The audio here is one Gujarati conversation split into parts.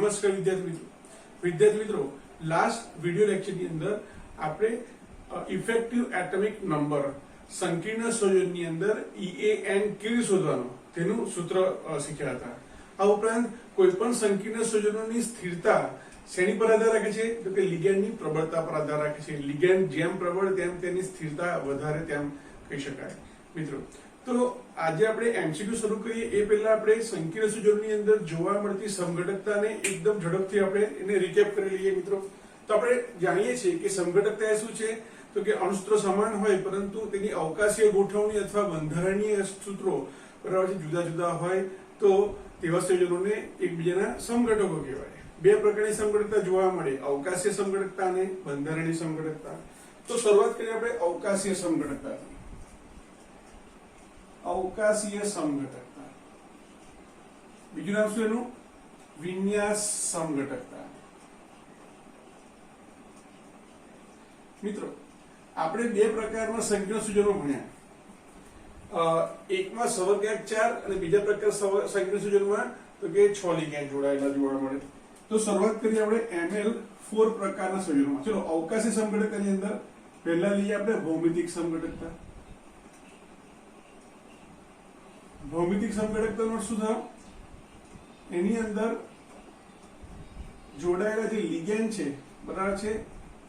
નમસ્કાર વિદ્યાર્થી મિત્રો લાસ્ટ વિડિયો લેક્ચરની અંદર આપણે ઇફેક્ટિવ એટોમિક નંબર સંકીર્ણ સંયોજનની અંદર EAN કેવી શોધવાનો તેનું સૂત્ર શીખ્યા હતા। આ ઉપરાંત કોઈપણ સંકીર્ણ સંયોજનોની સ્થિરતા શેની પર આધાર રાખે છે તો કે લિગેન્ડની પ્રબળતા પર આધાર રાખે છે। લિગેન્ડ જેમ પ્રબળ તેમ તેની સ્થિરતા વધારે તેમ કહી શકાય। મિત્રો તો આજે આપણે MCQ શરૂ કરીએ એ પહેલા આપણે સંકીર્ણ સંયોજનોની અંદર જોવા મળતી સમઘટકતાને એકદમ ઝડપથી આપણે એને રીકેપ કરી લઈએ। મિત્રો તો આપણે જાણીએ છીએ કે સમઘટકતા શું છે તો કે અણુસૂત્રો સમાન હોય પરંતુ તેની અવકાશીય ગોઠવણી અથવા બંધારણીય સૂત્રો બરાબર જુદા જુદા હોય તો તેવા સંયોજનોને એકબીજાના સમઘટકો કહેવાય। બે પ્રકારની સમઘટકતા જોવા મળે, અવકાશીય સમઘટકતા અને બંધારણીય સમઘટકતા। તો શરૂઆત કરીએ આપણે અવકાશીય સમઘટકતાથી। અવકાશીય સમઘટકતા, બીજું નામ શું એનું? વિન્યાસ સમઘટકતા। મિત્રો આપણે બે પ્રકારના સંકીર્ણ સંયોજનો ભણ્યા, એકમાં સવર્ગાંક 4 અને બીજા પ્રકાર સંકીર્ણ સંયોજનમાં તો કે 6 લિગેન્ડ જોડાયેલા જોવા મળે। તો શરૂઆત કરીએ આપણે ML4 પ્રકારના સંયોજનોમાં। ચલો અવકાશી સમઘટકતાની અંદર પહેલા લઈએ આપણે ભૌમિતિક સમઘટકતા। ભૌમિતિક સમઘટકતાનો શું થાય? એની અંદર જોડાયેલા જે લિગેન્ડ છે બરાબર છે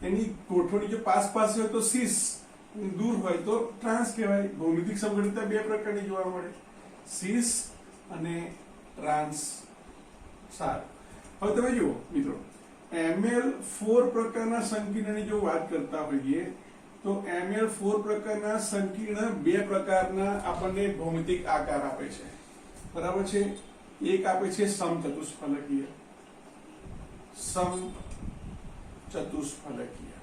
એની ગોઠવણી જો પાસ હોય તો સિસ, દૂર હોય તો ટ્રાન્સ કહેવાય। ભૌમિતિક સમઘટકતા બે પ્રકારની જોવા મળે, સિસ અને ટ્રાન્સ। સારું, હવે તમે જુઓ મિત્રો ML4 પ્રકારના સંકીર્ણની જો વાત કરતા હોઈએ તો ML4 પ્રકારના સંકીર્ણ બે પ્રકારના આપણને ભૌમિતિક આકાર આપે છે બરાબર છે। એક આપે છે સમચતુષ્ફલકીય, સમચતુષ્ફલકીય।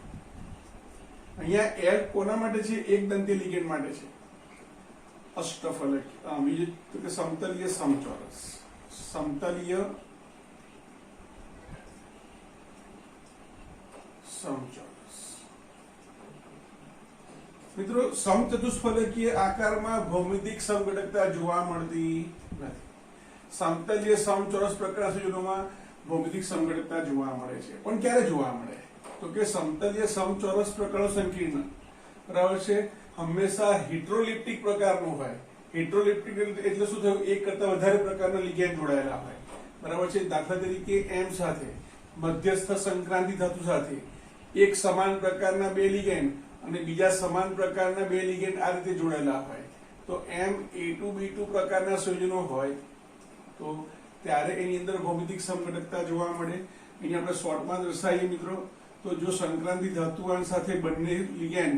અહીંયા L કોના માટે છે? એક દંતી લિગેન્ડ માટે છે। અષ્ટફલકીય, બીજું તો કે સમતલીય સમચોરસ, સમતલીય સમચોરસ। મિત્રો સમચતુષ્ફલકીય આકારમાં ભૌમિતિક સમઘટકતા જોવા મળતી નથી। સમતલીય સમચોરસ પ્રકાર સંયોજનોમાં ભૌમિતિક સમઘટકતા જોવા મળે છે, પણ ક્યારે જોવા મળે તો કે સમતલીય સમચોરસ પ્રકારનો સંકીર્ણ બરાબર છે હંમેશા હિટ્રોલિપ્ટિક પ્રકારનું હોય। હિટ્રોલિપ્ટિક એટલે શું થયું? એક કરતા વધારે પ્રકારના લિગેન્ડ જોડાયેલા હોય બરાબર છે। દાખલા તરીકે M સાથે મધ્યસ્થ સંક્રાંતિ ધાતુ સાથે એક સમાન પ્રકારના બે લિગેન્ડ અને બીજા સમાન પ્રકારના બે લિગેન્ડ આ રીતે જોડાયેલા હોય તો MA2B2 પ્રકારના સંયોજનો હોય તો ત્યારે એની અંદર ભૌમિતિક સમઘટકતા જોવા મળે। અહીંયા આપણે શોર્ટમાં દર્શાવીએ મિત્રો તો જો સંક્રાંતિ ધાતુવાન સાથે બંને લિગેન્ડ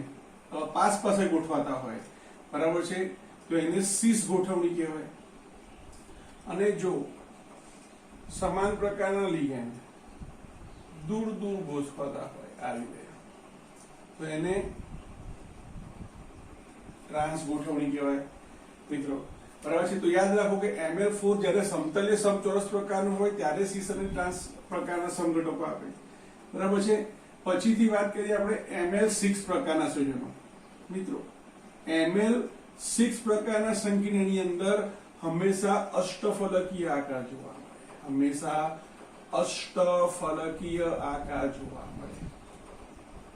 પાસ પાસે ગોઠવાતા હોય બરાબર છે તો એને સિસ ગોઠવણી કહેવાય। અને જો સમાન પ્રકારના લિગેન્ડ દૂર દૂર ગોઠવાતા હોય આ રીતે તો એને ટ્રાન્સ ગોઠવણી કહેવાય મિત્રો બરાબર છે। તો યાદ રાખો કે ML4 જ્યારે સમતલીય સમચોરસ પ્રકારનું હોય ત્યારે સિસ અને ટ્રાન્સ પ્રકારના સમઘટકો આપે બરાબર છે। પછીથી વાત કરીએ આપણે ML6 પ્રકારના સંયોજનો। મિત્રો ML6 પ્રકારના સંકીર્ણની અંદર હંમેશા અષ્ટફલકીય આકાર જોવા મળે, હંમેશા અષ્ટફલકીય આકાર જોવા મળે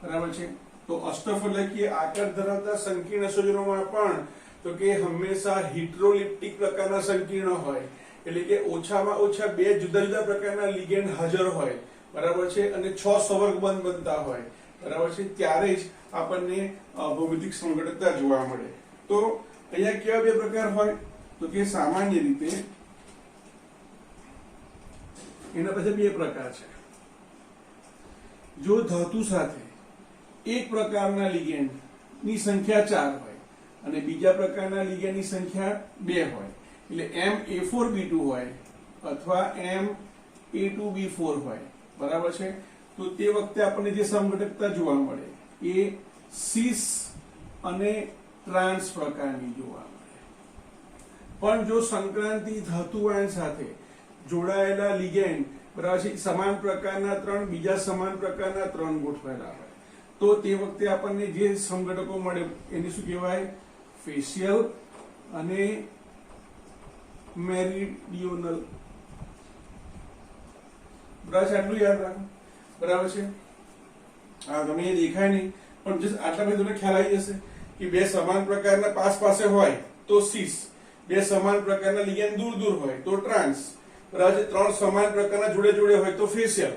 બરાબર છે। તો અષ્ટફલકીય આકાર ધરાવતા સંકીર્ણ સંયોજનોમાં પણ તો કે હંમેશા હિટ્રોલિપ્ટિક પ્રકારના સંકીર્ણ હોય, એટલે કે ઓછામાં ઓછા બે જુદા જુદા પ્રકારના લિગેન્ડ હાજર હોય બરાબર છે અને 6 સવર્ગબંધ બનતા હોય બરાબર છે ત્યારે જ આપણને ભૌમિતિક સમઘટકતા જોવા મળે। તો અહીંયા કેવા બે પ્રકાર હોય તો કે સામાન્ય રીતે એના પછી બે પ્રકાર છે। જો ધાતુ સાથે એક પ્રકારના લિગેન્ડ ની સંખ્યા 4 હોય અને બીજા પ્રકારના લિગેન્ડની સંખ્યા 2 હોય એટલે MA4B2 હોય અથવા MA2B4 હોય બરાબર છે તો તે વખતે આપણને જે સમઘટકતા જોવા મળે એ સિસ અને ટ્રાન્સ પ્રકારની જોવા મળે। પણ જો સંક્રાંતિ ધાતુવાન સાથે જોડાયેલા લિગેન્ડ બરાબર છે સમાન પ્રકારના 3 બીજા સમાન પ્રકારના 3 ગોઠવાયેલા હોય તો તે વખતે આપણને જે સમઘટકો મળે એને શું કહેવાય? ફેશિયલ અને મેરીડિયોનલ બરાબર છે, આટલું યાદ રાખો. બરાબર છે. હા, તમને એ દેખાય નહીં પણ જસ્ટ આટલા બધું તમને ખ્યાલ આવી જશે કે બે સમાન પ્રકારના પાસ પાસે હોય તો સિસ, બે સમાન પ્રકારના લિગેન્ડ દૂર દૂર હોય તો ટ્રાન્સ. બરાબર છે. ત્રણ સમાન પ્રકારના જોડે જોડે હોય તો ફેશિયલ,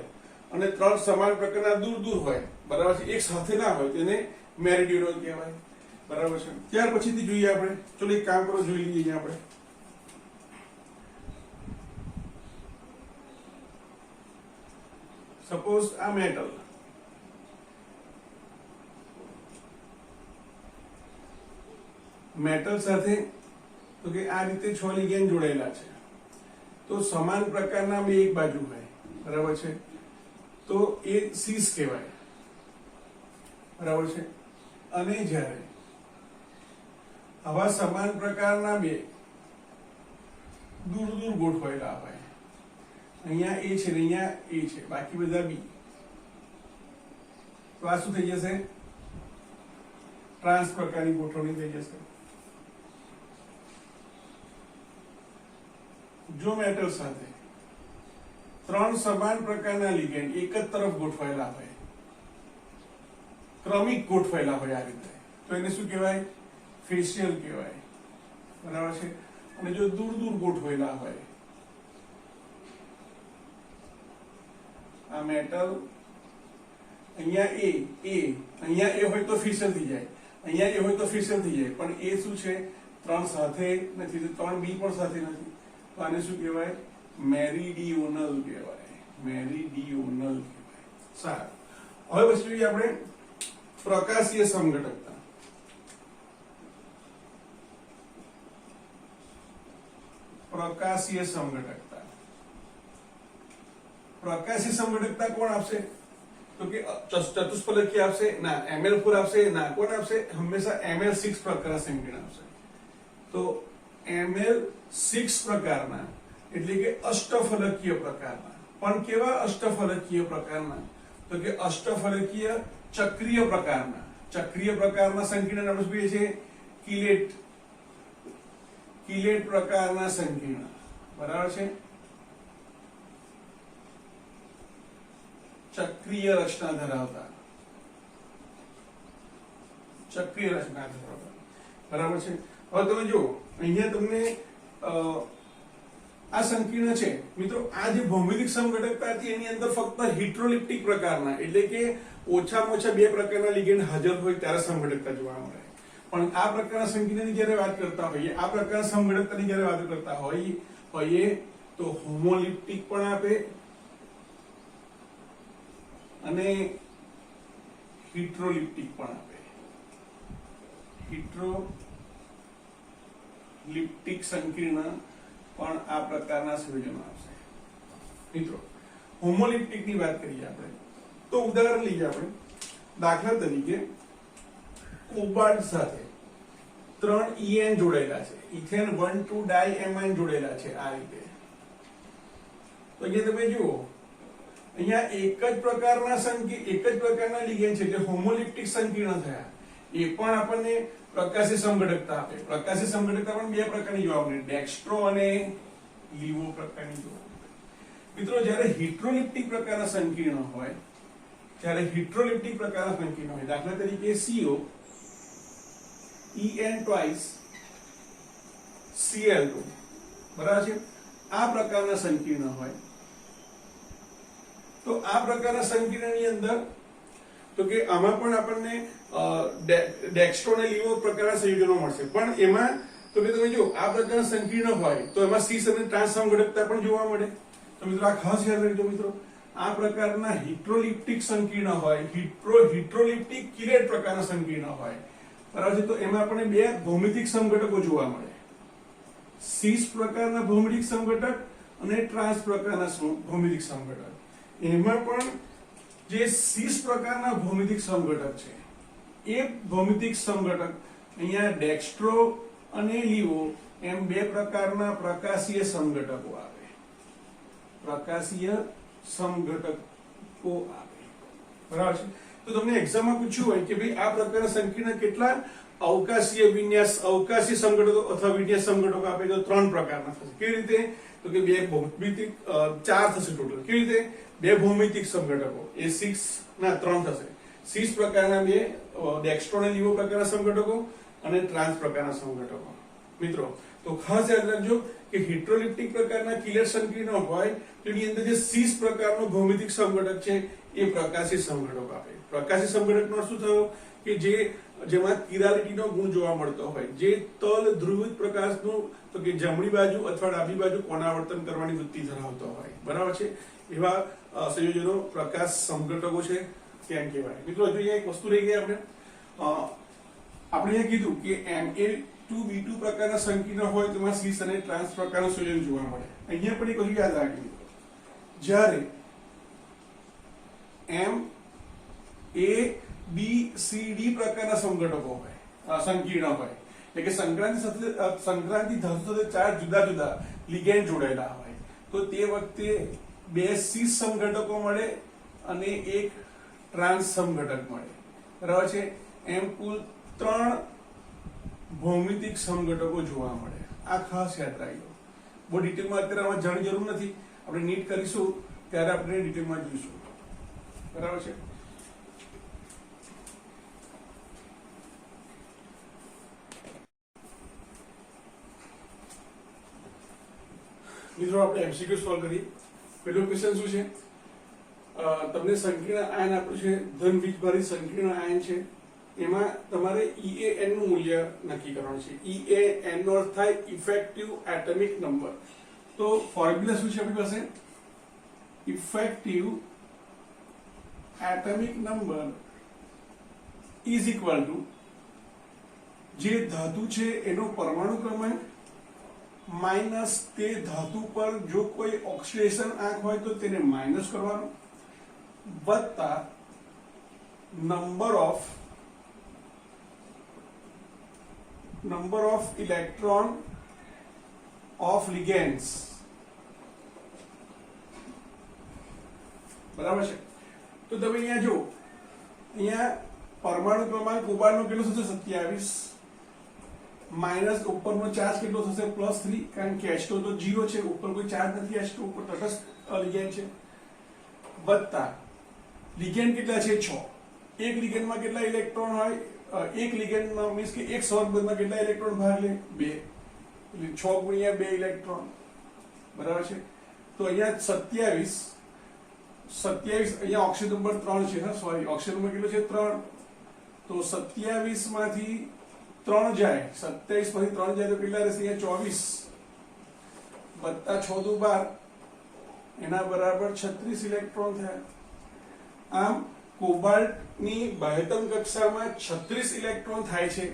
અને ત્રણ સમાન પ્રકારના દૂર દૂર હોય, બરાબર છે, એક સાથે ના હોય તેને મેરીડિયોનલ કહેવાય. બરાબર છે. ત્યાર પછીથી જોઈએ આપણે, ચલો એક કામ કરો, જોઈ લઈએ આપણે. સપોઝ આ મેટલ સાથે તો કે આ રીતે 6 લિગેન્ડ જોડાયેલા છે તો સમાન પ્રકારના બે એક બાજુ હોય, બરાબર છે, તો એ સીસ કહેવાય. બરાબર છે. અને જ્યારે આવા સમાન પ્રકારના બે દૂર દૂર ગોઠવાયેલા હોય, અહીંયા એ છે ને અહીંયા એ છે, બાકી બધા બી, તો આ શું થઈ જશે? ટ્રાન્સ પ્રકારની ગોઠવણી થઈ જશે. જો મેટલ સાથે ત્રણ સમાન પ્રકારના લિગેન્ડ એક જ તરફ ગોઠવાયેલા હોય, ક્રમિક ગોઠવાયેલા હોય આ રીતે, તો એને શું કહેવાય? ફેશિયલ કહેવાય. બરાબર છે. અને જો દૂર દૂર ગોઠવાયેલા હોય, આ મેટલ અહીંયા એ અહીંયા એ હોય તો ફિશિયલ થઈ જાય, અહીંયા એ હોય તો ફિશિયલ થઈ જાય, પણ એ શું છે? ત્રણ સાથે નથી, ત્રણ બી પણ સાથે નથી, તો આને શું કહેવાય? મેરીડિયોનલ કહેવાય. મેરીડિયોનલ કહેવાય. સારું. હવે પછી જોઈએ આપણે પ્રકાશીય સમઘટકતા. પ્રકાશીય સમઘટકતા. પ્રકાશીય સમઘટકતા કોણ આપશે? તો કે ચતુષ્ફલકીય આપશે? ના. Ml4 આપશે? ના. કોણ આપશે? હંમેશા Ml6 પ્રકારના સંકીર્ણ આપશે. તો Ml6 પ્રકારના એટલે કે અષ્ટફલકીય પ્રકારના. પણ કેવા અષ્ટફલકીય પ્રકારના? તો કે અષ્ટફલકીય ચક્રીય પ્રકારના. ચક્રીય પ્રકારના સંકીર્ણ આપણે શું કહીએ છીએ? કિલેટ. કિલેટ પ્રકારના સંકીર્ણ. બરાબર છે. ચક્રીય રચના ધરાવતા. ચક્રીય રચના ધરાવતા. બરાબર છે. હવે તમે જો અહીંયા તમને આ સંકીર્ણ છે મિત્રો. આ જે ભૌમિતિક સમઘટકતા હતી એની અંદર ફક્ત હિટ્રોલિપ્ટિક પ્રકારના એટલે કે ઓછામાં ઓછા બે પ્રકારના લિગેન્ડ હાજર હોય ત્યારે સમઘટકતા જોવા મળે. પણ આ પ્રકારના સંકીર્ણની જ્યારે વાત કરતા હોઈએ, આ પ્રકારના સમઘટકતાની જ્યારે વાત કરતા હોઈએ તો હોમોલિપ્ટિક પણ આપે અને હિટ્રોલિપ્ટિક પણ આપે. હિટ્રોલિપ્ટિક સંકીર્ણ પણ આ પ્રકારના સંયોજનો આપશે. મિત્રો હોમોલિપ્ટિક ની વાત કરીએ આપણે તો ઉદાહરણ લઈએ આપણે. દાખલા તરીકે કોબાલ્ટ સાથે 3 EN જોડાયેલા છે, ઇથેન 1,2 ડાયએમાઇન જોડાયેલા છે આ રીતે. તો અહીંયા તમે જુઓ, અહીંયા એક જ પ્રકારના લિગેન્ડ છે એટલે હોમોલિપ્ટિક સંકીર્ણ થયા. એ પણ આપણને પ્રકાશી સમઘટકતા આપે. પ્રકાશી સમઘટકતા પણ બે પ્રકારની જોવા મળે, ડેક્સ્ટ્રો અને લીવો પ્રકારની જોવા મળે. મિત્રો જ્યારે હિટ્રોલિપ્ટિક પ્રકારના સંકીર્ણ હોય, દાખલા તરીકે CO En twice Cl2, બરાબર છે, આ પ્રકારના સંકીર્ણ હોય તો આ પ્રકારના સંકીર્ણની અંદર તો કે આમાં પણ આપણને ડેક્સ્ટ્રો અને લીવો પ્રકારના સંયોજનો મળશે. પણ એમાં તો કે તમે જો આ પ્રકારના સંકીર્ણ હોય તો એમાં સીસ અને ટ્રાન્સ સમઘટકતા પણ જોવા મળે. તો મિત્રો આ ખાસ યાદ રાખજો મિત્રો. આ પ્રકારના હિટ્રોલિપ્ટિક સંકીર્ણ હોય, હિટ્રોલિપ્ટિક કિલેટ પ્રકારના સંકીર્ણ હોય, બરાબર છે, તો એમાં આપણને બે ભૌમિતિક સમઘટકો જોવા મળે. સીસ પ્રકારના ભૌમિતિક સમઘટક અને ટ્રાન્સ પ્રકારના ભૌમિતિક સમઘટક. એમાં પણ જે સીસ પ્રકારના ભૌમિતિક સમઘટક છે એ ભૌમિતિક સમઘટક અહીંયા ડેક્સ્ટ્રો અને લીવો એમ બે પ્રકારના પ્રકાશીય સમઘટકો આવે. પ્રકાશીય સમઘટકો આવે. બરાબર છે. તો તમને એક્ઝામમાં પૂછ્યું હોય કે ભાઈ આ પ્રકારના સંકીર્ણ કેટલા અવકાશી સમઘટકો અથવા વિન્યાસ સમઘટકો આપે તો 3 પ્રકારના થશે. કેવી રીતે? તો કે બે ભૌમિતિક 4 થશે ટોટલ. કેવી રીતે? બે ભૌમિતિક સમઘટકો A6 ના 3 થશે. સિસ પ્રકારના બે ડેક્સ્ટ્રો અને લીવો પ્રકારના સમઘટકો અને ટ્રાન્સ પ્રકારના સમઘટકો. મિત્રો તો ખાસ યાદ રાખજો કે હિટ્રોલિપ્ટિક પ્રકારના કિલર સંકીર્ણ હોય તો એની અંદર જે સિસ પ્રકારનો ભૌમિતિક સમઘટક છે એ પ્રકાશી સમઘટક આપે. પ્રકાશી સમઘટકનો શું થયો કે જેમાં કિરાલિટીનો ગુણ જોવા મળતો હોય, જે તલ ધ્રુવિત પ્રકાશનું તો કે જમણી બાજુ અથવા ડાબી બાજુ કોણાવર્તન કરવાની વૃત્તિ ધરાવતો હોય, બરાબર છે, એવા સંયોજનો પ્રકાશ સમઘટકો છે તેમ કહેવાય. મિત્રો હજુ અહીંયા એક વસ્તુ રહી ગઈ આપણે અહીંયા કીધું કે Ma2B2 પ્રકારના સંકીર્ણ હોય તેમાં સિસ અને ટ્રાન્સ પ્રકારનું સંયોજન જોવા મળે. અહીંયા પણ એક વસ્તુ યાદ રાખજો, જ્યારે MABCD પ્રકારના સમઘટકો હોય, સંકીર્ણ હોય, એટલે કે સંક્રાંતિ ધાતુ સાથે 4 જુદા જુદા લિગેન્ડ જોડાયેલા હોય, તો તે વખતે 2 સિસ સમઘટકો મળે અને એક ટ્રાન્સ સમઘટક મળે, બરાબર છે. એમ કુલ 3 ભૌમિતિક સમઘટકો જોવા મળે. આ ખાસ યાદ રાખજો. બહુ ડિટેલમાં અત્યારે આમાં જાણવાની જરૂર નથી, આપણે નીટ કરીશું ત્યારે આપણે ડિટેલમાં જોઈશું, બરાબર છે. મિત્રો આપણે MCQ સોલ્વ કરીએ. પહેલો ક્વેશ્ચન શું છે? તમને સંકીર્ણ આયન આપ્યું છે, ધન વીજભારી સંકીર્ણ આયન છે, એમાં તમારે EAN નું મૂલ્ય નક્કી કરવાનું છે. EAN નો અર્થ થાય ઇફેક્ટિવ એટમિક નંબર. તો ફોર્મ્યુલા શું છે આપણી પાસે? Effective atomic number is equal to જે ધાતુ છે એનો પરમાણુ ક્રમાંક માઇનસ તે ધાતુ પર જો કોઈ ઓક્સિડેશન આંક હોય તો તેને માઇનસ કરવાનો, વત્તા number of electron of ligands, બરાબર છે. તો તમે અહીંયા જો, અહીંયા પરમાણુ ક્રમાંક કોબાલ્ટનો કેટલો થશે? 27, માઇનસ ઉપરનો ચાર્જ કેટલો થશે? +3, કારણ કે H2 તો 0 છે, ઉપર કોઈ ચાર્જ નથી, H2 ઉપર તટસ્થ લિગેન્ડ છે, વત્તા લિગેન્ડ કેટલા છે? 6. એક લિગેન્ડમાં કેટલા ઇલેક્ટ્રોન હોય? એક લિગેન્ડમાં મીન્સ કે એક સૌરબંધમાં કેટલા ઇલેક્ટ્રોન ભાગ લે? 2, એટલે 6 ગુણ્યા 2 ઇલેક્ટ્રોન, બરાબર છે. તો અહીંયા 27 અહીંયા ઓક્સિજન નંબર 3 છે, હા સોરી, ઓક્સિજન નંબર કેટલો છે? 3. તો 27 માંથી 3 જાય, 27 માંથી 3 જાય તો કેટલા રહેશે? અહીંયા 24 વત્તા 6 દુ 12, એના બરાબર 36 ઇલેક્ટ્રોન થયા. આમ કોબાલ્ટની બાહ્યતમ કક્ષામાં 36 ઇલેક્ટ્રોન થાય છે,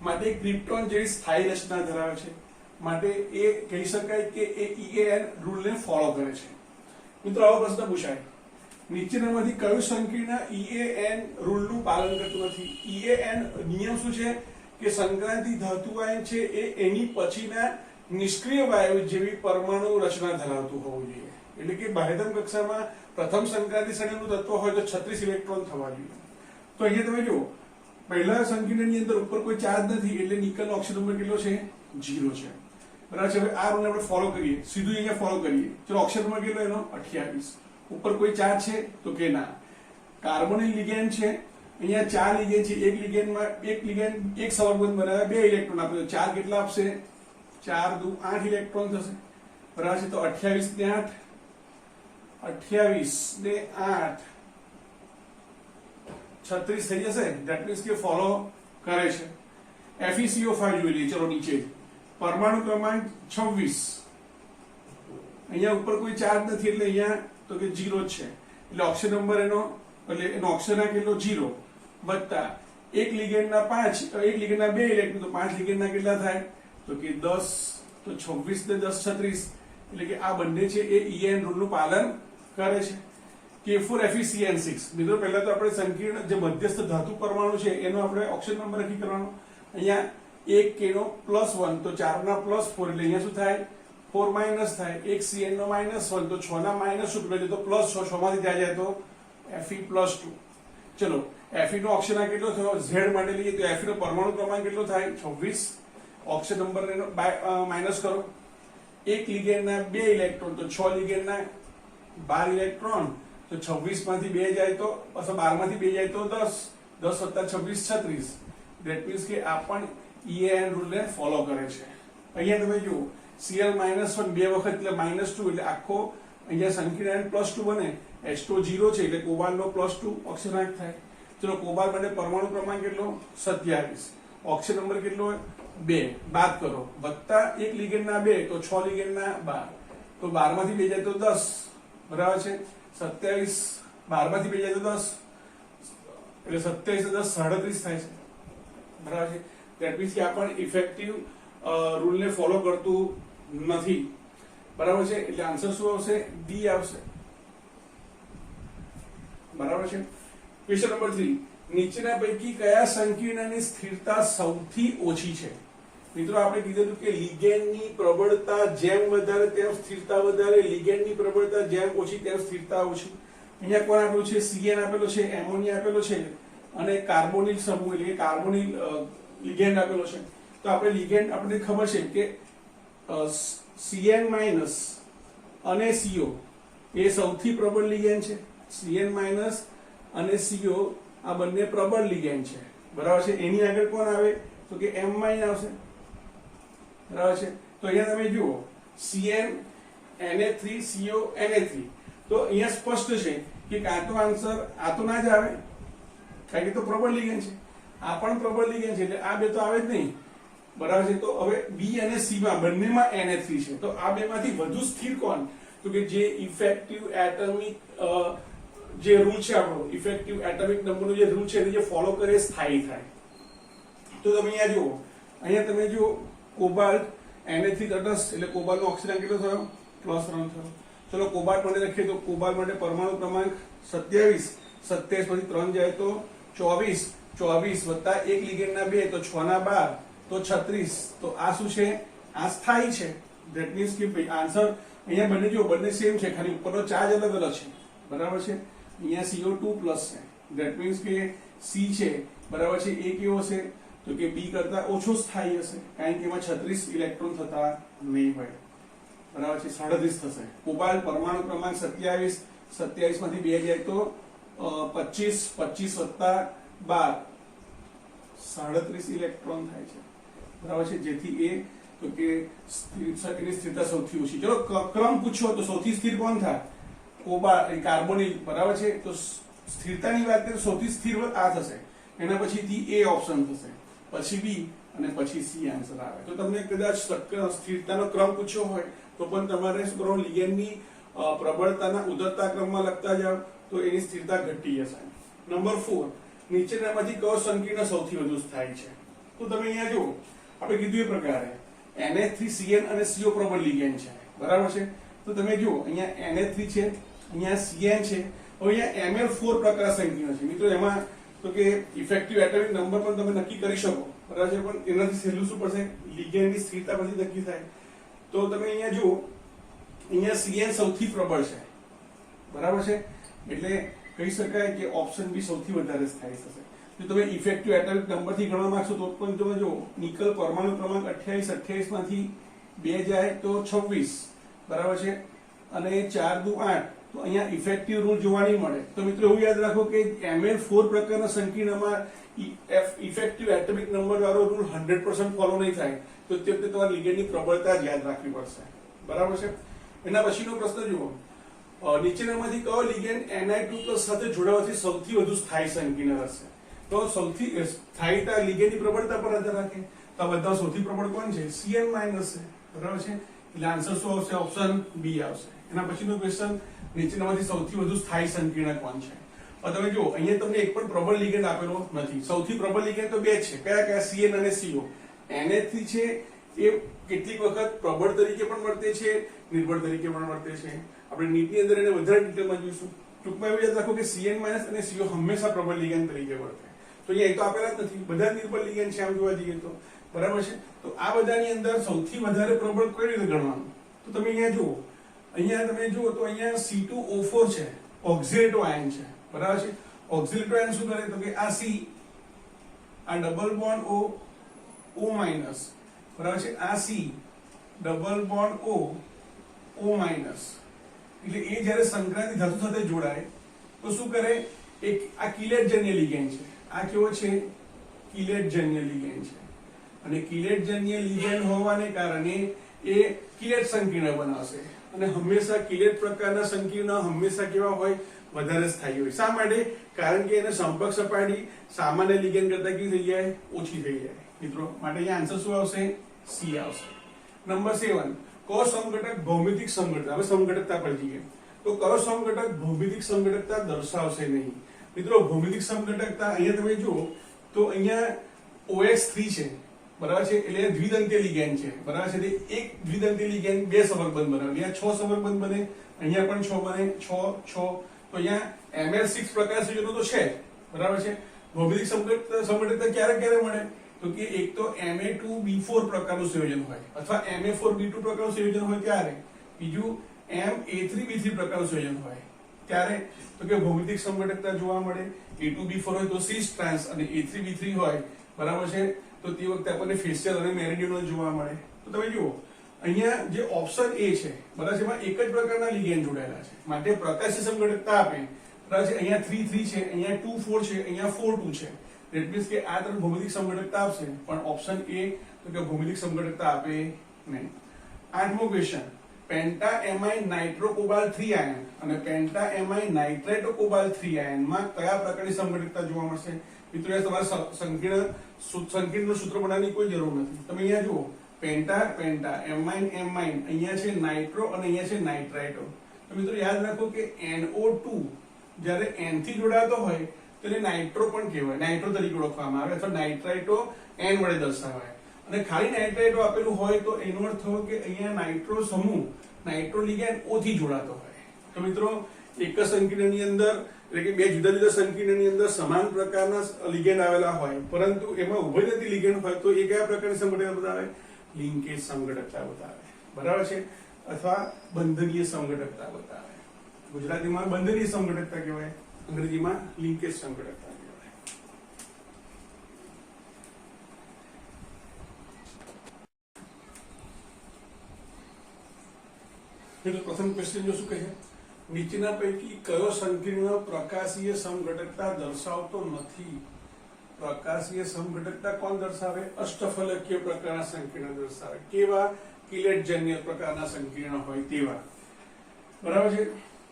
માટે ક્રિપ્ટોન જેવી સ્થાયી રચના ધરાવે છે, માટે એ કહી શકાય કે એ EAN રૂલને ફોલો કરે છે. મિત્રો આવો પ્રશ્ન પૂછાય, નીચેનામાંથી કયું સંકીર્ણ EAN રૂલનું પાલન કરતું નથી? EAN નિયમ શું છે કે સંક્રાંતિ ધાતુ આયન છે એ એની પછીના નિષ્ક્રિય વાયુ જેવી પરમાણુ રચના ધરાવતું હોવું જોઈએ. એટલે કે બાહ્યતમ કક્ષામાં પ્રથમ સંક્રાંતિ શ્રેણીનું તત્વ હોય તો 36 ઇલેક્ટ્રોન થવા જોઈએ. તો અહીંયા તમે જુઓ, પહેલા સંકીર્ણની અંદર ઉપર કોઈ ચાર્જ નથી, એટલે નિકલનો ઓક્સિજન નંબર કેટલો છે? 0 છે, બરાબર છે. હવે આ રૂલને આપણે ફોલો કરીએ, સીધું અહીંયા ફોલો કરીએ. ચલો ઓક્સિજન નંબર કેટલો એનો? 28. ઉપર કોઈ ચાર્જ છે તો કે ના. કાર્બોનિલ લિગેન્ડ છે, અહીંયા 4 લિગેન્ડ છે, એક લિગેન્ડ એક સૌરબંધ બનાવે 2 ઇલેક્ટ્રોન આપે તો 4 કેટલા આપશે? 4 દુ 8 ઇલેક્ટ્રોન થશે, બરાબર છે. તો 28 ને 8, 28 ને 8 36 થઈ જશે. ધેટ મીન્સ કે ફોલો કરે છે. FeCO5 જોઈ લઈએ. ચલો નીચે પરમાણુ ક્રમાંક 26, અહીંયા ઉપર કોઈ ચાર્જ નથી એટલે અહીંયા તો કે 0 જ છે, એટલે ઓક્સિજન નંબર એનો ઓક્સિજન કેટલો? 0 વત્તા એક લિગેન્ડના 5, એક લિગેન્ડના 2 ઇલેક્ટ્રોન, તો 5 લિગેન્ડના કેટલા થાય? તો કે 10, તો 26 ને 10 36, એટલે કે આ બંને છે એ EAN રૂલનું પાલન કરે છે. K4FeCN6. મિત્રો પહેલા તો આપણે સંકીર્ણ જે મધ્યસ્થ ધાતુ પરમાણુ છે એનો આપણે ઓક્સિજન નંબર નક્કી કરવાનો. અહીંયા એક K નો +1 તો 4 ના +4, એટલે અહીંયા શું થાય? 4 માઇનસ થાય. એક Cn નો -1 તો 6 ના -2, એટલે તો +6, 6 માંથી ત્યાં જાય તો Fe+2. ચલો Fe નો ઓક્સિજન કેટલો થયો? Z માટે લઈએ તો Fe નો પરમાણુ ક્રમાંક કેટલો થાય? 26. ઓક્સિજન નંબર એનો માઇનસ કરો, એક લિગેન્ડના 2 ઇલેક્ટ્રોન તો 6 લિગેન્ડના 12 ઇલેક્ટ્રોન તો 26 માંથી 2 જાય તો 12 માંથી 2 જાય તો 10 10 + 26 36 ધેટ મીન્સ કે આ પણ EAN રૂલને ફોલો કરે છે. અહીંયા તમે જુઓ Cl -1 બે વખત એટલે -2 એટલે આખો અહીંયા સંકીર્ણ +2 બને. H2 0 છે એટલે કોબાલ્ટનો +2 ઓક્સિજનાઇઝ થાય. ચલો કોબાલ્ટ માટે પરમાણુ ક્રમાંક કેટલો 27, ઓક્સિજન નંબર કેટલો 2 બાદ કરો વત્તા એક લિગેન્ડના 2 તો 6 લિગેન્ડના 12 તો 12 માંથી 2 જાય તો 10 બરાબર છે. 27 12 માંથી 2 જાય તો 10 એટલે 27 10 37 થાય છે બરાબર છે. ધેટ મીન્સ કે આ પણ ઇફેક્ટિવ રૂલને ફોલો કરતું નથી બરાબર છે. એટલે આન્સર શું આવશે ડી આવશે બરાબર છે. ક્વેશ્ચન નંબર 3 નીચેના પૈકી કયા સંકીર્ણની સ્થિરતા સૌથી ઓછી છે? મિત્રો આપણે કીધું હતું કે લિગેન્ડની પ્રબળતા જેમ વધારે તેમ સ્થિરતા વધારે, લિગેન્ડની પ્રબળતા જેમ ઓછી તેમ સ્થિરતા ઓછી. અહીંયા કોણ આપેલું છે CN આપેલો છે, એમોનિયા આપેલો છે અને કાર્બોનિલ સમૂહ એટલે કાર્બોનિલ લિગેન્ડ આપેલો છે. તો આપણે લિગેન્ડ આપણને ખબર છે કે CN- અને CO એ સૌથી પ્રબળ લિગેન્ડ છે. CN- અને CO આ બંને પ્રબળ લિગેન્ડ છે બરાબર છે. એની આગળ કોણ આવે તો કે M- આવશે બરાબર છે. તો અહીંયા તમે જુઓ CN Na3 CO Na3 તો અહીંયા સ્પષ્ટ છે કે કાં તો આન્સર આ તો ના જ આવે કારણ કે તો પ્રબળ લિગેન્ડ છે, આ પણ પ્રબળ લિગેન્ડ છે એટલે આ બે તો આવે જ નહીં બરાબર છે. તો હવે B અને C માં બંનેમાં Na3 છે તો આ બેમાંથી વધુ સ્થિર કોણ તો કે જે ઇફેક્ટિવ એટમિક જે રૂલ છે આપણો ઇફેક્ટિવ એટમિક નંબરનો જે રૂલ છે એને જે ફોલો કરે સ્થાયી થાય. તો તમે અહીંયા જુઓ અહીંયા તમે જુઓ કોબાલ્ટ Na3 તટસ્થ એટલે કોબાલ્ટનો ઓક્સિજન કેટલો થયો +3 થયો. ચલો કોબાલ્ટ માટે લખીએ તો કોબાલ્ટ માટે પરમાણુ ક્રમાંક 27 27 પછી 3 જાય તો 24 24 વત્તા એક લિગેન્ડના 2 તો 6 ના 12 તો 36 તો આ શું છે આ સ્થાયી છે. ધેટ મીન્સ કે આન્સર અહીંયા બંને જો બંને સેમ છે ખાલી ઉપરનો ચાર્જ અલગ અલગ છે બરાબર છે. અહીંયા CO2+ છે ધેટ મીન્સ કે C છે બરાબર છે એ કેવો છે તો કે B કરતા ઓછો સ્થાયી હશે કારણ કે એમાં 36 ઇલેક્ટ્રોન થતા નહીં હોય બરાબર છે 37 થશે. કોબાલ્ટ પરમાણુ ક્રમાંક 27 27 માંથી 2 જાય તો 25 25 વત્તા 12 37 ઇલેક્ટ્રોન થાય છે બરાબર છે. જેથી એ તો કે એની સ્થિરતા સૌથી ઓછી. ચલો ક્રમ પૂછો તો સૌથી સ્થિર કોણ થાય કોબાલ્ટ કાર્બોનિલ બરાબર છે. તો સ્થિરતાની વાત કરીએ સૌથી સ્થિર આ થશે એના પછીથી A ઓપ્શન થશે પછી B અને પછી C આન્સર આવે. તો તમને કદાચ સ્થિરતાનો ક્રમ પૂછ્યો હોય તો પણ તમારે શું કરવાનું લિગેન્ડની પ્રબળતાના ઉતરતા ક્રમમાં લખતા જાવ તો એની સ્થિરતા ઘટી જશે. નંબર 4 નીચેનામાંથી કયો સંકીર્ણ સૌથી વધુ સ્થાયી છે? તો તમે અહીંયા જુઓ આપણે કીધું એ પ્રકારે Na3 CN અને CO પ્રબળ લિગેન્ડ છે બરાબર છે. તો તમે જુઓ અહીંયા Na3 છે અહીંયા CN છે હવે અહીંયા Ml4 પ્રકાર સંકીર્ણ છે મિત્રો. એમાં તો કે ઇફેક્ટિવ એટમિક નંબર પણ તમે નક્કી કરી શકો બરાબર છે પણ એનાથી સહેલું શું પડશે લિગેન્ડની સ્થિરતા પછી નક્કી થાય. તો તમે અહીંયા જુઓ અહીંયા CN સૌથી પ્રબળ છે બરાબર છે એટલે કહી શકાય કે ઓપ્શન બી સૌથી વધારે સ્થાયી થશે. જો તમે ઇફેક્ટિવ એટમિક નંબરથી ગણવા માંગશો તો પણ તમે જો નિકલ પરમાણુ ક્રમાંક 28 28 માંથી 2 જાય તો 26 બરાબર છે અને 4 દુ 8 તો અહીંયા ઇફેક્ટિવ રૂલ જોવા નહીં મળે. તો મિત્રો એવું યાદ રાખો કે Ml4 પ્રકારના સંકીર્ણમાં ઇફેક્ટિવ એટમિક નંબર વાળો રૂલ 100% ફોલો નહીં થાય તો તે વખતે તમારે લિગેન્ડની પ્રબળતા જ યાદ રાખવી પડશે બરાબર છે. એના પછીનો પ્રશ્ન જુઓ નીચેનામાંથી કયો લિગેન્ડ Ni2+ સાથે જોડાવાથી સૌથી વધુ સ્થાયી સંકીર્ણ હશે? તો સૌથી સ્થાયીતા લિગેન્ડની પ્રબળતા પર આધાર રાખે તો આ બધા સૌથી પ્રબળ કોણ છે CN- છે બરાબર છે. એટલે આન્સર શું આવશે ઓપ્શન B આવશે. એના પછીનો ક્વેશ્ચન નીચેનામાંથી સૌથી વધુ સ્થાયી સંકીર્ણ કોણ છે? તમે જુઓ અહીંયા તમને એક પણ પ્રબળ લિગેન્ડ આપેલો નથી. સૌથી પ્રબળ લિગેન્ડ તો બે છે કયા કયા CN અને CO. Na3 છે એ કેટલીક વખત પ્રબળ તરીકે પણ વર્તે છે નિર્બળ તરીકે પણ વર્તે છે. આપણે નીટની અંદર એને વધારે ડિટેલમાં જોઈશું. ટૂંકમાં એવું યાદ રાખો કે CN- અને CO હંમેશા પ્રબળ લિગેન્ડ તરીકે વર્તે. તો અહીંયા એ તો આપેલા જ નથી બધા નિર્બળ લિગેન્ડ છે આમ જોવા જઈએ તો બરાબર છે. તો આ બધાની અંદર સૌથી વધારે પ્રબળ કઈ રીતે ગણવાનું? તો તમે અહીંયા જુઓ અહીંયા તમે જુઓ તો અહીંયા C2O4 છે ઓક્સિલેટો આયન છે બરાબર છે. ઓક્સિલેટો આયન શું કરે તો કે આ C આ ડબલ બોન્ડ O O- બરાબર છે આ C double bond O minus, એટલે એ જ્યારે સંક્રાંતિ ધાતુ સાથે જોડાય તો શું કરે, એક આ કિલેટજન્ય લિગેન્ડ છે, આ કેવો છે, કિલેટજન્ય લિગેન્ડ છે, અને કિલેટજન્ય લિગેન્ડ હોવાને કારણે એ કિલેટ સંકીર્ણ બનાવશે, અને હંમેશા કિલેટ પ્રકારના સંકીર્ણ હંમેશા કેવા હોય, વધારે સ્થાયી હોય. શા માટે? કારણ કે એને સંપર્ક સપાટી સામાન્ય લિગેન્ડ કરતા કેવી થઈ જાય, ઓછી થઈ જાય મિત્રો. માટે અહીંયા આન્સર શું આવશે, સી આવશે. નંબર 7, કયો સમઘટક ભૌમિતિક સમઘટકતા, હવે સમઘટકતા પર જઈએ તો કયો સમઘટક ભૌમિતિક સમઘટકતા દર્શાવશે નહીં. મિત્રો ભૌમિતિક સમઘટકતા અહીંયા તમે જુઓ તો અહીંયા OX3 છે, બરાબર છે, એટલે દ્વિદંતીય લિગેન્ડ છે, બરાબર છે. એક દ્વિદંતીય લિગેન્ડ બે સવર્ગબંધ બનાવે, અહીંયા 6 સવર્ગબંધ બને, અહીંયા પણ 6 બને, 6 6, તો અહીંયા Ml6 પ્રકાર સંયોજનો તો છે, બરાબર છે. ભૌમિતિક સમઘટકતા ક્યારે ક્યારે મળે, તો કે એક તો Ma2B4 પ્રકારનું સંયોજન હોય, અથવા Ma4B2 પ્રકારનું સંયોજન હોય ત્યારે, બીજું Ma3B3 પ્રકારનું સંયોજન હોય ત્યારે, તો કે ભૌમિતિક સમઘટકતા જોવા મળે. A2B4 હોય તો સિસ ટ્રાન્સ, અને A3B3 હોય, બરાબર છે, તો તે વખતે આપણને ફેશિયલ અને મેરિડિયનલ જોવા મળે. તો તમે જુઓ અહીંયા જે ઓપ્શન A છે, બરાબર છે, એમાં એક જ પ્રકારના લિગેન્ડ જોડાયેલા છે, માટે પ્રકાશી સમઘટકતા આપે, બરાબર છે. અહીંયા 3 3 છે, અહીંયા 2 4 છે, અહીંયા 4 2 છે. ધેટ મીન્સ કે આ તરફ ભૌમિતિક સમઘટકતા આપશે, પણ ઓપ્શન A તો કે ભૌમિતિક સમઘટકતા આપે નહીં. 8મો ક્વેશ્ચન, પેન્ટાએમાઇન નાઇટ્રોકોબાલ્ટ 3 આયન અને પેન્ટાએમાઇન નાઇટ્રેટોકોબાલ્ટ 3 આયનમાં કયા પ્રકારની સમઘટકતા જોવા મળશે? મિત્રો તમારે સંકીર્ણ સૂત્ર બનાવવાની કોઈ જરૂર નથી. તમે અહીંયા જુઓ પેન્ટા પેન્ટા, એમાઇન એમાઇન, અહીંયા છે નાઇટ્રો અને અહીંયા છે નાઇટ્રાઇટો. તો મિત્રો યાદ રાખો કે NO2 જ્યારે N થી જોડાતો હોય તેને નાઇટ્રો પણ કહેવાય, નાઇટ્રો તરીકે ઓળખવામાં આવે, અથવા નાઇટ્રાઇટો N વડે દર્શાવાય. અને ખાલી નાઇટ્રાઇટો આપેલું હોય તો એનો અર્થ થયો કે અહીંયા નાઇટ્રો સમૂહ નાઇટ્રો લિગેન્ડ O થી જોડાતો હોય. તો મિત્રો એક જ સંકીર્ણની અંદર, એટલે કે બે જુદા જુદા સંકીર્ણની અંદર સમાન પ્રકારના લિગેન્ડ આવેલા હોય, પરંતુ એમાં ઉભયગતિ લિગેન્ડ હોય તો એ કયા પ્રકારની સમઘટકતા બતાવે? લિંકેજ સમઘટકતા બતાવે, બરાબર છે, અથવા બંધનીય સમઘટકતા બતાવે. ગુજરાતીમાં બંધનીય સમઘટકતા કહેવાય, અંગ્રેજીમાં લિંકેજ સમઘટકતા કહેવાય. પ્રથમ ક્વેશ્ચન જો શું કહે છે, નીચેના પૈકી કયો સંકીર્ણ પ્રકાશીય સમઘટકતા દર્શાવતો નથી? પ્રકાશીય સમઘટકતા કોણ દર્શાવે? અષ્ટફલકીય પ્રકારના સંકીર્ણ દર્શાવે. કેવા? કિલેટજન્ય પ્રકારના સંકીર્ણ હોય તેવા, બરાબર છે.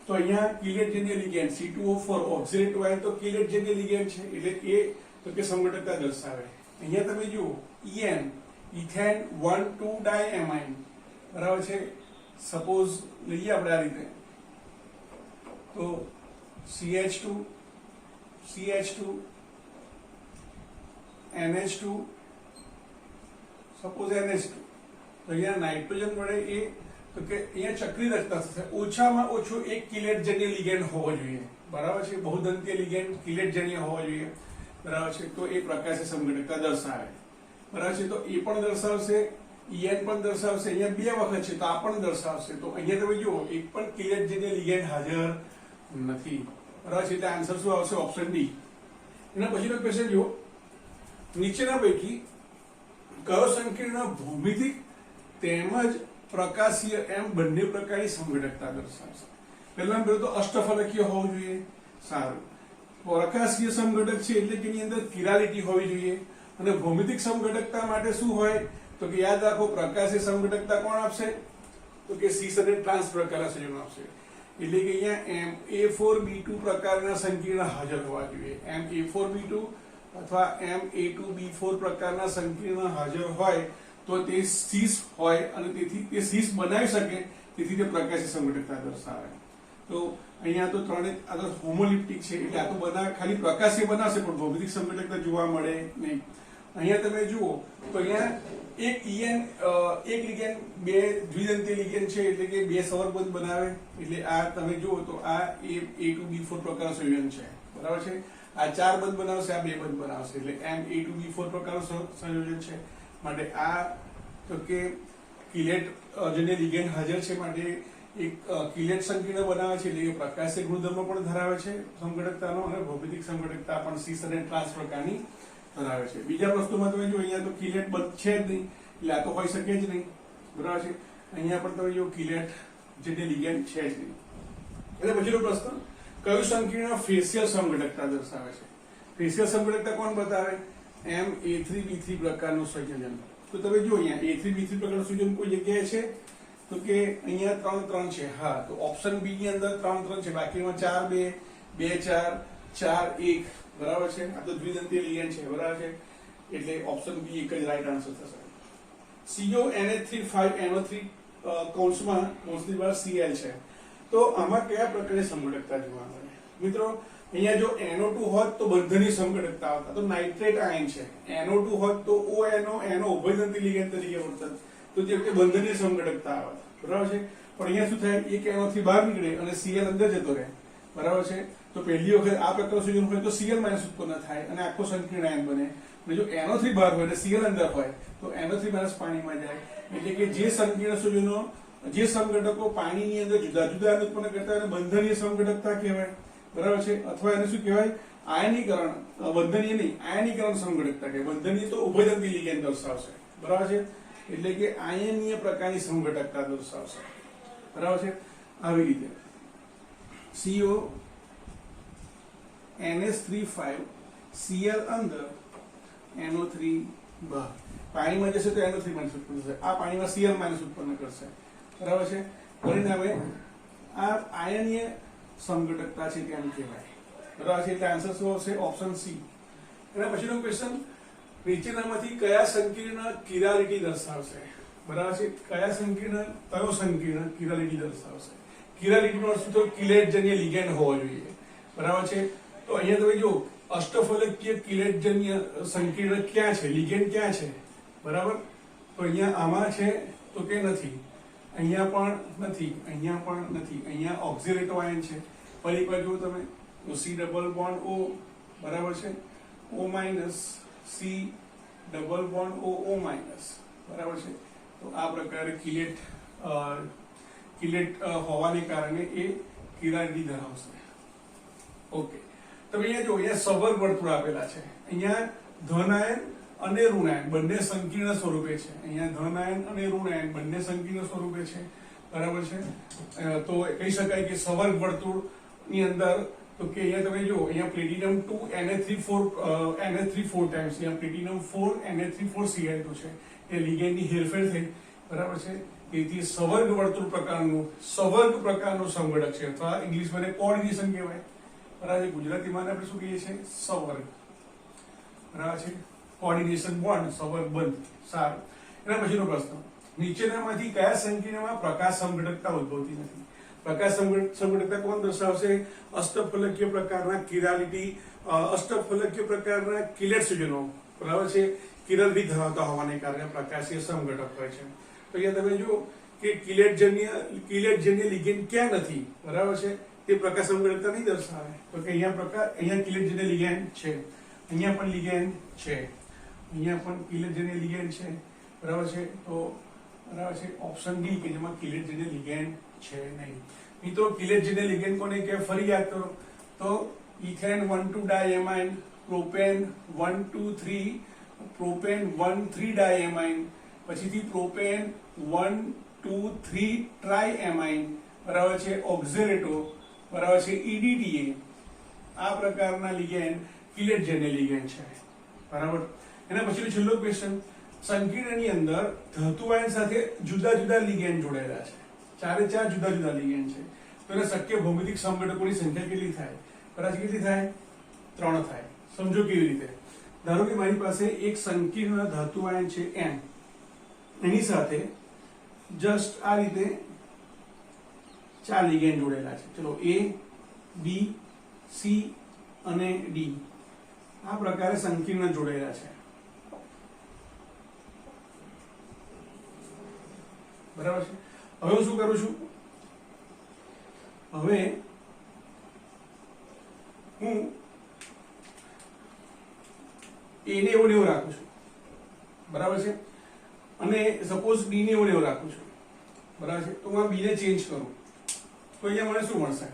તો અહીંયા કિલેટજન્ય લિગેન્ડ C2O4 ઓક્સિડેટિવ આયન તો કિલેટજન્ય લિગેન્ડ છે, એટલે એ તો કે સમઘટકતા દર્શાવે. અહીંયા તમે જુઓ EN, ઇથેન 1,2 ડાયએમાઇન, બરાબર છે. સપોઝ લઈએ આપણે આ રીતે, તો CH2 CH2 NH2, suppose NH2, તો અહીંયા નાઇટ્રોજન મળે એ, તો કે અહીંયા ચક્રી રચના થશે. ઓછામાં ઓછો એક કિલેટજન્ય લિગેન્ડ હોવો જોઈએ, બરાબર છે, બહુદંતીય લિગેન્ડ કિલેટજન્ય હોવો જોઈએ, બરાબર છે. તો એ પ્રકાશીય સમઘટકતા દર્શાવે, બરાબર છે. તો એ પણ દર્શાવશે, EN પણ દર્શાવશે, અહીંયા બે વખત છે તો આ પણ દર્શાવશે. તો અહીંયા તમે જુઓ એક પણ કિલેટજન્ય લિગેન્ડ હાજર નથી, બરાબર છે. એટલે આન્સર શું આવશે? Option D. એના પછીનો ક્વેશ્ચન જુઓ, નીચેના પૈકી કયો સંકીર્ણ ભૌમિતિક તેમજ પ્રકાશીય એમ બંને પ્રકારની સમઘટકતા દર્શાવશે? પહેલા પહેલું તો અષ્ટફલકીય હોવું જોઈએ. સારું. પ્રકાશીય સમઘટક છે એટલે કે એની અંદર કિરાલિટી હોવી જોઈએ. અને ભૌમિતિક સમઘટકતા માટે શું હોય? તો કે યાદ રાખો, પ્રકાશીય સમઘટકતા કોણ આપશે? તો કે સિસ અને ટ્રાન્સ પ્રકારના સંયોજનો આપશે. એટલે કે અહીંયા Ma4B2 પ્રકારના સંકીર્ણ હાજર હોવા જોઈએ. Ma4B2 અથવા Ma2B4 પ્રકારના સંકીર્ણ હાજર હોય તો તે સિસ હોય, અને તેથી તે સિસ બનાવી શકે, તેથી તે પ્રકાશીય સમઘટકતા દર્શાવે. તો અહીંયા તો ત્રણે, આ તો હોમોલિપ્ટિક છે એટલે આ તો બનાવે, ખાલી પ્રકાશીય બનાવશે પણ ભૌમિતિક સમઘટકતા જોવા મળે નહીં. અહીંયા તમે જુઓ તો અહીંયા એક EN, એક લિગેન્ડ બે દ્વિદંતીય લિગેન્ડ છે, એટલે કે બે સવર્ગબંધ બનાવે. એટલે આ તમે જુઓ તો આ A2B4 પ્રકારનું સંયોજન છે, બરાબર છે. આ 4 બંધ બનાવશે, આ 2 બંધ બનાવશે, એટલે Ma2B4 પ્રકારનું સંયોજન છે. માટે આ તો કે કિલેટજન્ય લિગેન્ડ હાજર છે, માટે એક કિલેટ સંકીર્ણ બનાવે છે, એટલે કે પ્રકાશીય ગુણધર્મ પણ ધરાવે છે સમઘટકતાનો, અને ભૌમિતિક સમઘટકતા પણ સિસ અને ટ્રાન્સ પ્રકારની ધરાવે છે. બીજા વસ્તુમાં તમે જો અહીંયા તો કિલેટ છે જ નહીં, એટલે આ તો હોઈ શકે જ નહીં. બરાબર છે. અહીંયા પણ તમે જો કિલેટ જે લિગેન્ડ છે જ નહીં. એટલે પછીનો પ્રશ્ન, કયું સંકીર્ણ ફેશિયલ સમઘટકતા દર્શાવે છે? ફેશિયલ સમઘટકતા કોણ બતાવે? MA3B3 પ્રકારનું સંયોજન. તો તમે જો અહીંયા A3B3 પ્રકારનું સંયોજન કોઈ જગ્યાએ છે તો કે અહીંયા 3 3 છે. હા, તો ઓપ્શન બી ની અંદર 3 3 છે, બાકીમાં 4 2 2 4 4 1. બરાબર છે. આ તો દ્વિદંતીય લિગેન્ડ છે. બરાબર છે. એટલે ઓપ્શન બી એક જ રાઈટ આન્સર થશે. CONH3 કૌંસમાં કૌંસની બહાર Cl છે. તો આમાં કયા પ્રકારની સમઘટકતા જોવા મળે? મિત્રો અહીંયા જો NO2 હોત તો બંધનની સમઘટકતા આવતા, તો નાઇટ્રેટ આયન છે. NO2 હોત તો ONO ઉભયદંતી લિગેન્ડ તરીકે વર્તન, તો તે વખતે બંધનની સમઘટકતા આવત. બરાબર છે. પણ અહીંયા શું થાય, એક NO થી બહાર નીકળે અને Cl અંદર જતો રહે. બરાબર છે. તો પહેલી વખત આ પ્રકારનું સંયોજન હોય તો Cl- ઉત્પન્ન થાય અને આખો સંકીર્ણ આયન બને. અને જો NO3 બહાર હોય અને Cl અંદર હોય તો NO3- પાણીમાં જાય. એટલે કે જે સંકીર્ણ સંયોજનો, જે સમઘટકો પાણીની અંદર જુદા જુદા આયન ઉત્પન્ન કરતા હોય બંધનીય સમઘટકતા કહેવાય. બરાબર છે. અથવા એને શું કહેવાય? આયનીકરણ. બંધનીય નહીં, આયનીકરણ સમઘટકતા કહેવાય. બંધનીય તો ઉભયદંતી લિગેન્ડ દર્શાવશે. બરાબર છે. એટલે કે આયનીય પ્રકારની સમઘટકતા દર્શાવશે. બરાબર છે. આવી રીતે CONH3 Cl અંદર NO3 બહાર. પાણીમાં જશે તો NO3- ઉત્પન્ન થશે. આ પાણીમાં Cl- ઉત્પન્ન કરશે. બરાબર છે. પરિણામે આ આયનીય સમઘટકતા છે તેમ કહેવાય. બરાબર છે. એટલે આન્સર શું આવશે? Option C. એના પછીનો ક્વેશ્ચન, નીચેનામાંથી કયા સંકીર્ણ કિરાલિટી દર્શાવશે? બરાબર છે. કયો સંકીર્ણ કિરાલિટી દર્શાવશે? કિરાલિટીનો અર્થ શું થયો? કિલેટજન્ય લિગેન્ડ હોવો જોઈએ. બરાબર છે. તો અહીંયા તમે જો અષ્ટફલકીય કિલેટજન્ય સંકીર્ણ ક્યાં છે? લિગેન્ડ ક્યાં છે? બરાબર. તો અહીંયા આમાં છે તો કે નથી, અહીંયા પણ નથી, અહીંયા પણ નથી. અહીંયા ઓક્સિલેટો આયન છે. ફરી પાછું જુઓ તમે તો C ડબલ બોન્ડ O. બરાબર છે. O- C double bond O minus. બરાબર છે. તો આ પ્રકારે કિલેટ હોવાને કારણે એ કિરાલિટી ધરાવશે. ઓકે. તમે અહીંયા જો, અહીંયા સવર્ગ વર્તુળ આપેલા છે. અહીંયા ધન આયન અને ઋણ આયન બંને સંકીર્ણ સ્વરૂપે છે. અહીંયા ધન આયન અને ઋણ આયન બંને સંકીર્ણ સ્વરૂપે છે. બરાબર છે. તો કહી શકાય કે સવર્ગ વર્તુળ ની અંદર તો કે અહીંયા તમે જો, અહીંયા પ્લેટિનમ 2 Na3 4 ટાઈમ્સ, અહીંયા પ્લેટિનમ 4 Na3 4 Cl2 છે. એ લિગેન્ડની હેરફેર થઈ. બરાબર છે. તેથી સવર્ગ વર્તુળ પ્રકારનું સમઘટક છે, અથવા ઇંગ્લિશમાં કોઓર્ડિનેશન કહેવાય. બરાબર. ગુજરાતીમાં આપણે શું કહીએ છીએ? સવર્ગ. બરાબર છે. કોઓર્ડિનેશન બોન્ડ, સવર્ગ બંધ. સારું. એના પછીનો પ્રશ્ન, નીચેનામાંથી કયા સંકીર્ણમાં પ્રકાશ સમઘટકતા ઉદ્ભવતી નથી? પ્રકાશ સમઘટકતા કોણ દર્શાવશે? અષ્ટફલકીય પ્રકારના કિરાલિટી, અષ્ટફલકીય પ્રકારના કિલેટ સંયોજનો. બરાબર છે. કિરાલિટી ધરાવતા હોવાને કારણે પ્રકાશીય સમઘટક હોય છે. તો અહીંયા તમે જુઓ કે કિલેટજન્ય લિગેન્ડ ક્યાં નથી? બરાબર છે. તે પ્રકાશ સમઘટકતા નહીં દર્શાવે. તો કે અહીંયા કિલેટજન્ય લિગેન્ડ છે, અહીંયા પણ લિગેન્ડ છે, અહીંયા પણ કિલેટજન્ય લિગેન્ડ છે. બરાબર છે. તો બરાબર છે. ઓપ્શન ડી કે જેમાં કિલેટજન્ય લિગેન્ડ છે નહીં. મિત્રો કિલેટજન્ય લિગેન્ડ કોને કહેવાય? ફરી યાદ કરો તો ઇથેન 1,2 ડાયએમાઇન, પ્રોપેન 1,2,3, પ્રોપેન 1,3 ડાયએમાઇન, પછીથી પ્રોપેન 1,2,3 ટ્રાયએમાઇન. બરાબર છે. ઓક્ઝેલેટો. બરાબર છે. EDTA. આ પ્રકારના લિગેન્ડ કિલેટજન્ય લિગેન્ડ છે. બરાબર. એના પછીનો છેલ્લો ક્વેશ્ચન, સંકીર્ણની અંદર ધાતુ આયન સાથે જુદા જુદા લિગેન્ડ જોડાયેલા છે. ચારે ચાર જુદા જુદા લિગેન્ડ છે. તો એને શક્ય ભૌમિતિક સમઘટકોની સંખ્યા કેટલી થાય? બરાબર. કેટલી થાય? 3 થાય. સમજો કેવી રીતે. ધારો કે મારી પાસે એક સંકીર્ણ ધાતુ આયન છે M, એની સાથે જસ્ટ આ રીતે 4 લિગેન્ડ જોડેલા છે. ચલો A, B, C અને D. આ પ્રકારે સંકીર્ણ જોડેલા છે. બરાબર છે. હવે હું શું કરું છું? હવે હું A ને એવું ને એવું રાખું છું. બરાબર છે. અને સપોઝ B ને એવું ને એવું રાખું છું. બરાબર છે. તો હું આ B ને ચેન્જ કરું તો અહીંયા મને શું મળશે?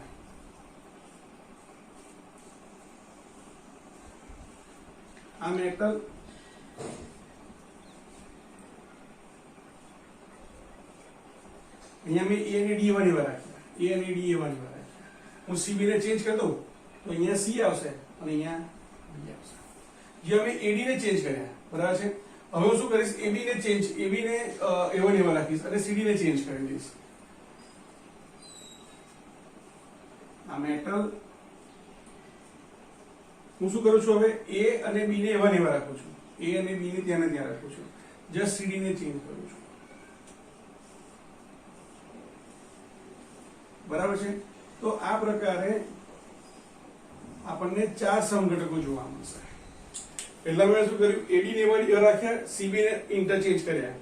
આ મેટલ અહીંયા મેં એ અને ડી એવા ને એવા રાખ્યા, એ અને ડી એવા ને એવા રાખ્યા. હું સીબી ને ચેન્જ કરી દઉં તો અહીંયા સી આવશે અને અહીંયા ડી આવશે. જે અમે એડી ને ચેન્જ કર્યા, બરાબર છે. હવે હું શું કરીશ, એબી ને ચેન્જ, એબી ને એવા ને એવા રાખીશ અને સીડી ને ચેન્જ કરી દઈશ. આ મેટલ હું શું કરું છું, હવે એ અને બી ને એવા ને એવા રાખું છું, એ અને બી ને ત્યાં ને ત્યાં રાખું છું, જસ્ટ સીડી ને ચેન્જ કરું છું, બરાબર છે. તો આ પ્રકારે આપણને 4 સમઘટકો જોવા મળશે. પહેલા મેં શું કર્યું, એડી ને એવા રાખ્યા, સીબી ને ઇન્ટરચેન્જ કર્યા,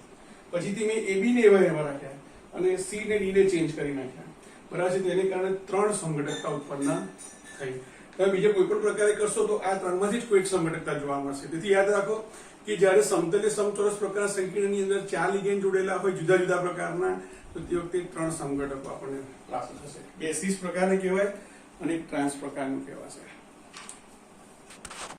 પછીથી મેં એબી ને એવા રાખ્યા અને સી ને ડી ને ચેન્જ કરી નાખ્યા, બરાબર છે. તેને કારણે 3 સમઘટકતા ઉત્પન્ન થઈ. તમે બીજા કોઈ પણ પ્રકારે કરશો તો આ 3 માંથી જ કોઈ એક સમઘટકતા જોવા મળશે. તેથી યાદ રાખો કે જ્યારે સમતલીય સમચોરસ પ્રકારના સંકીર્ણની અંદર 4 લિગેન્ડ જોડેલા હોય જુદા જુદા પ્રકારના, તો તે વખતે 3 સમઘટકો આપણને પ્રાપ્ત થશે. બેસિસ પ્રકારને કહેવાય અને ટ્રાન્સ પ્રકારનું કહેવાશે.